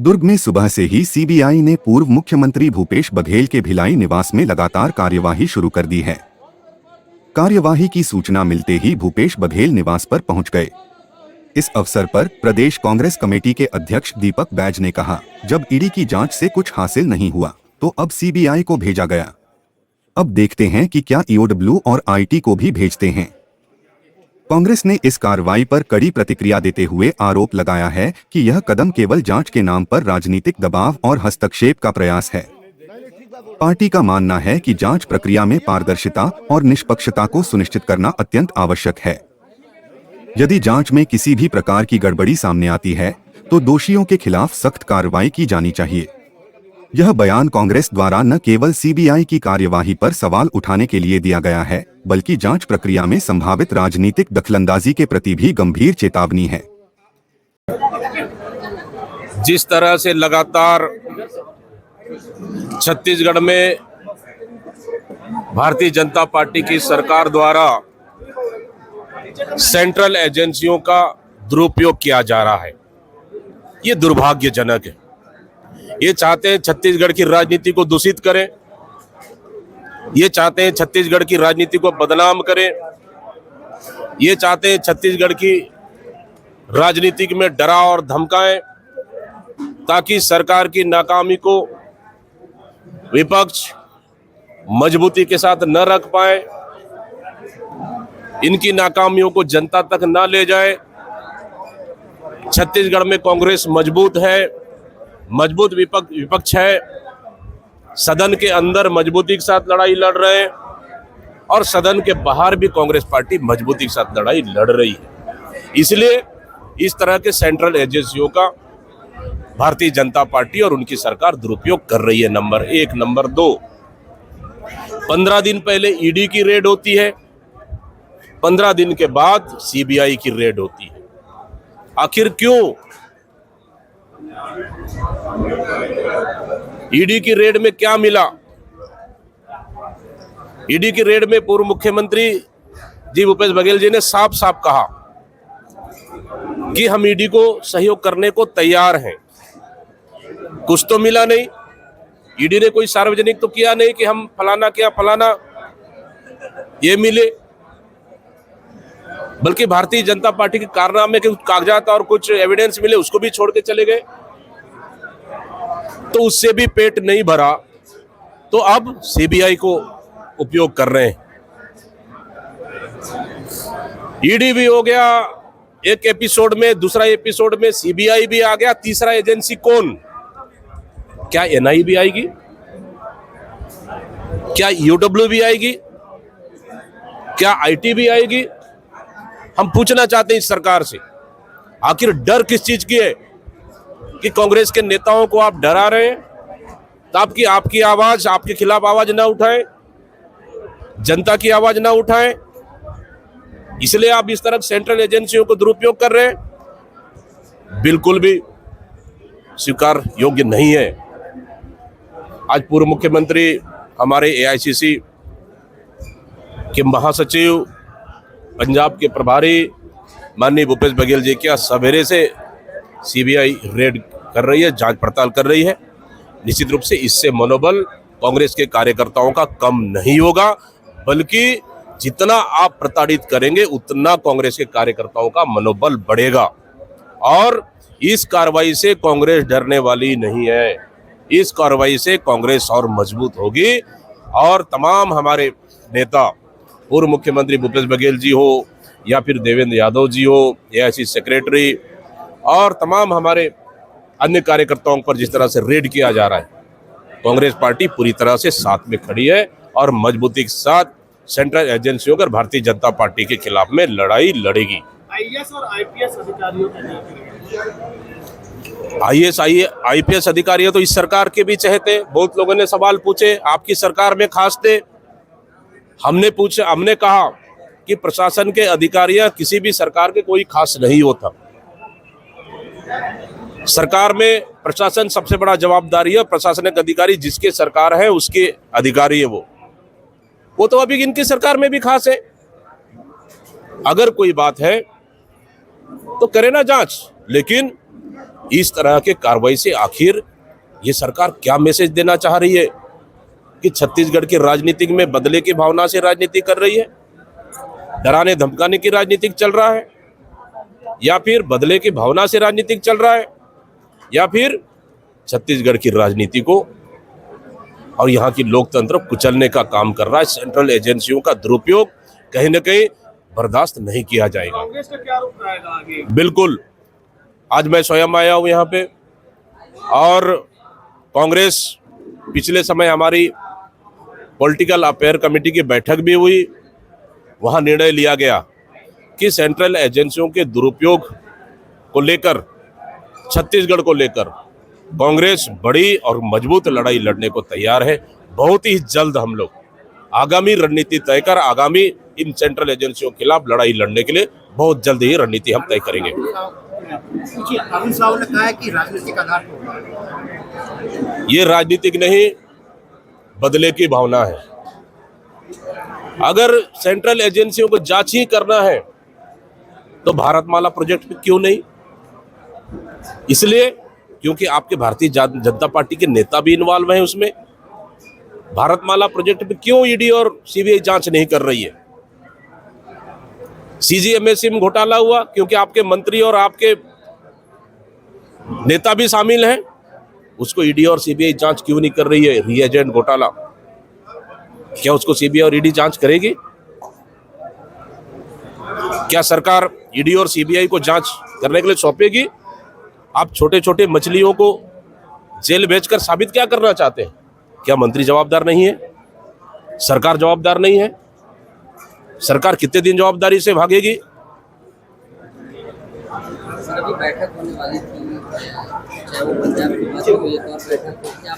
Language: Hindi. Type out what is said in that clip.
दुर्ग में सुबह से ही सीबीआई ने पूर्व मुख्यमंत्री भूपेश बघेल के भिलाई निवास में लगातार कार्यवाही शुरू कर दी है। कार्यवाही की सूचना मिलते ही भूपेश बघेल निवास पर पहुंच गए। इस अवसर पर प्रदेश कांग्रेस कमेटी के अध्यक्ष दीपक बैज ने कहा, जब ईडी की जांच से कुछ हासिल नहीं हुआ तो अब सीबीआई को भेजा गया। अब देखते हैं कि क्या ईओडब्ल्यू और आईटी को भी भेजते हैं। कांग्रेस ने इस कार्रवाई पर कड़ी प्रतिक्रिया देते हुए आरोप लगाया है कि यह कदम केवल जांच के नाम पर राजनीतिक दबाव और हस्तक्षेप का प्रयास है। पार्टी का मानना है कि जांच प्रक्रिया में पारदर्शिता और निष्पक्षता को सुनिश्चित करना अत्यंत आवश्यक है। यदि जांच में किसी भी प्रकार की गड़बड़ी सामने आती है तो दोषियों के खिलाफ सख्त कार्रवाई की जानी चाहिए। यह बयान कांग्रेस द्वारा न केवल सीबीआई की कार्यवाही पर सवाल उठाने के लिए दिया गया है, बल्कि जांच प्रक्रिया में संभावित राजनीतिक दखलंदाजी के प्रति भी गंभीर चेतावनी है। जिस तरह से लगातार छत्तीसगढ़ में भारतीय जनता पार्टी की सरकार द्वारा सेंट्रल एजेंसियों का दुरुपयोग किया जा रहा है, ये दुर्भाग्यजनक है। ये चाहते हैं छत्तीसगढ़ की राजनीति को दूषित करें, ये चाहते हैं छत्तीसगढ़ की राजनीति को बदनाम करें, ये चाहते हैं छत्तीसगढ़ की राजनीति में डरा और धमकाएं ताकि सरकार की नाकामी को विपक्ष मजबूती के साथ न रख पाए, इनकी नाकामियों को जनता तक न ले जाए। छत्तीसगढ़ में कांग्रेस मजबूत है, मजबूत विपक्ष है, सदन के अंदर मजबूती के साथ लड़ाई लड़ रहे हैं और सदन के बाहर भी कांग्रेस पार्टी मजबूती के साथ लड़ाई लड़ रही है। इसलिए इस तरह के सेंट्रल एजेंसियों का भारतीय जनता पार्टी और उनकी सरकार दुरुपयोग कर रही है। नंबर एक। नंबर दो, 15 दिन पहले ईडी की रेड होती है, 15 दिन के बाद सीबीआई की रेड होती है। आखिर क्यों? ईडी की रेड में क्या मिला? ईडी की रेड में पूर्व मुख्यमंत्री जी भूपेश बघेल जी ने साफ साफ कहा कि हम ईडी को सहयोग करने को तैयार हैं। कुछ तो मिला नहीं, ईडी ने कोई सार्वजनिक तो किया नहीं कि हम फलाना किया फलाना ये मिले, बल्कि भारतीय जनता पार्टी के कारनामे के कुछ कागजात और कुछ एविडेंस मिले, उसको भी छोड़ के चले गए। तो उससे भी पेट नहीं भरा तो अब सीबीआई को उपयोग कर रहे हैं। ईडी भी हो गया एक एपिसोड में, दूसरा एपिसोड में सीबीआई भी आ गया, तीसरा एजेंसी कौन? क्या एनआई भी आएगी? क्या ईओडब्ल्यू भी आएगी? क्या आईटी भी आएगी? हम पूछना चाहते हैं इस सरकार से, आखिर डर किस चीज की है कि कांग्रेस के नेताओं को आप डरा रहे हैं ताकि आपकी आवाज, आपके खिलाफ आवाज ना उठाएं, जनता की आवाज ना उठाएं, इसलिए आप इस तरह सेंट्रल एजेंसियों को दुरुपयोग कर रहे हैं। बिल्कुल भी स्वीकार योग्य नहीं है। आज पूर्व मुख्यमंत्री, हमारे एआईसीसी के महासचिव, पंजाब के प्रभारी माननीय भूपेश बघेल जी क्या सवेरे से सीबीआई रेड कर रही है, जांच पड़ताल कर रही है। निश्चित रूप से इससे मनोबल कांग्रेस के कार्यकर्ताओं का कम नहीं होगा, बल्कि जितना आप प्रताड़ित करेंगे उतना कांग्रेस के कार्यकर्ताओं का मनोबल बढ़ेगा। और इस कार्रवाई से कांग्रेस डरने वाली नहीं है, इस कार्रवाई से कांग्रेस और मजबूत होगी। और तमाम हमारे नेता, पूर्व मुख्यमंत्री भूपेश बघेल जी हो या फिर देवेंद्र यादव जी हो, एआईसीसी सेक्रेटरी और तमाम हमारे अन्य कार्यकर्ताओं पर जिस तरह से रेड किया जा रहा है, कांग्रेस पार्टी पूरी तरह से साथ में खड़ी है और मजबूती के साथ सेंट्रल एजेंसियों और भारतीय जनता पार्टी के खिलाफ में लड़ाई लड़ेगी। आईएएस और आईपीएस अधिकारियों आईपीएस अधिकारी तो इस सरकार के भी चहेते। बहुत लोगों ने सवाल पूछे, आपकी सरकार में खास थे। हमने कहा कि प्रशासन के अधिकारियां किसी भी सरकार के कोई खास नहीं होता। सरकार में प्रशासन सबसे बड़ा जवाबदारी है। प्रशासनिक अधिकारी जिसके सरकार है उसके अधिकारी है वो तो अभी इनकी सरकार में भी खास है। अगर कोई बात है तो करे ना जांच, लेकिन इस तरह के कार्रवाई से आखिर ये सरकार क्या मैसेज देना चाह रही है कि छत्तीसगढ़ की राजनीति में बदले की भावना से राजनीति कर रही है, डराने धमकाने की राजनीति चल रहा है, या फिर बदले की भावना से राजनीति चल रहा है, या फिर छत्तीसगढ़ की राजनीति को और यहाँ की लोकतंत्र कुचलने का काम कर रहा है। सेंट्रल एजेंसियों का दुरुपयोग कहीं न कहीं बर्दाश्त नहीं किया जाएगा। कांग्रेस का क्या रुख रहेगा आगे? बिल्कुल, आज मैं स्वयं आया हूँ यहाँ पे, और कांग्रेस पिछले समय हमारी पॉलिटिकल अफेयर कमेटी की बैठक भी हुई। वहाँ निर्णय लिया गया कि सेंट्रल एजेंसियों के दुरुपयोग को लेकर, छत्तीसगढ़ को लेकर कांग्रेस बड़ी और मजबूत लड़ाई लड़ने को तैयार है। बहुत ही जल्द हम लोग आगामी रणनीति तय कर आगामी इन सेंट्रल एजेंसियों के खिलाफ लड़ाई लड़ने के लिए बहुत जल्द ही रणनीति हम तय करेंगे। अरुण साहू ने कहा है कि राजनीतिक आधार पर ये राजनीतिक नहीं, बदले की भावना है। अगर सेंट्रल एजेंसियों को जांच ही करना है तो भारतमाला प्रोजेक्ट पे क्यों नहीं? इसलिए क्योंकि आपके भारतीय जनता पार्टी के नेता भी इन्वॉल्व हैं उसमें। भारतमाला प्रोजेक्ट पे क्यों ईडी और सीबीआई जांच नहीं कर रही है? सीजीएमएससी में घोटाला हुआ क्योंकि आपके मंत्री और आपके नेता भी शामिल हैं, उसको ईडी और सीबीआई जांच क्यों नहीं कर रही है? रीएजेंट घोटाला, क्या उसको सीबीआई और ईडी जांच करेगी? क्या सरकार ईडी और सीबीआई को जांच करने के लिए सौंपेगी? आप छोटे छोटे मछलियों को जेल भेजकर साबित क्या करना चाहते हैं? क्या मंत्री जवाबदार नहीं है? सरकार जवाबदार नहीं है? सरकार कितने दिन जवाबदारी से भागेगी? सर, अभी बैठक होने वाली थी, चाहे वो पंजाब की बात हो, एक और बैठक हो, क्या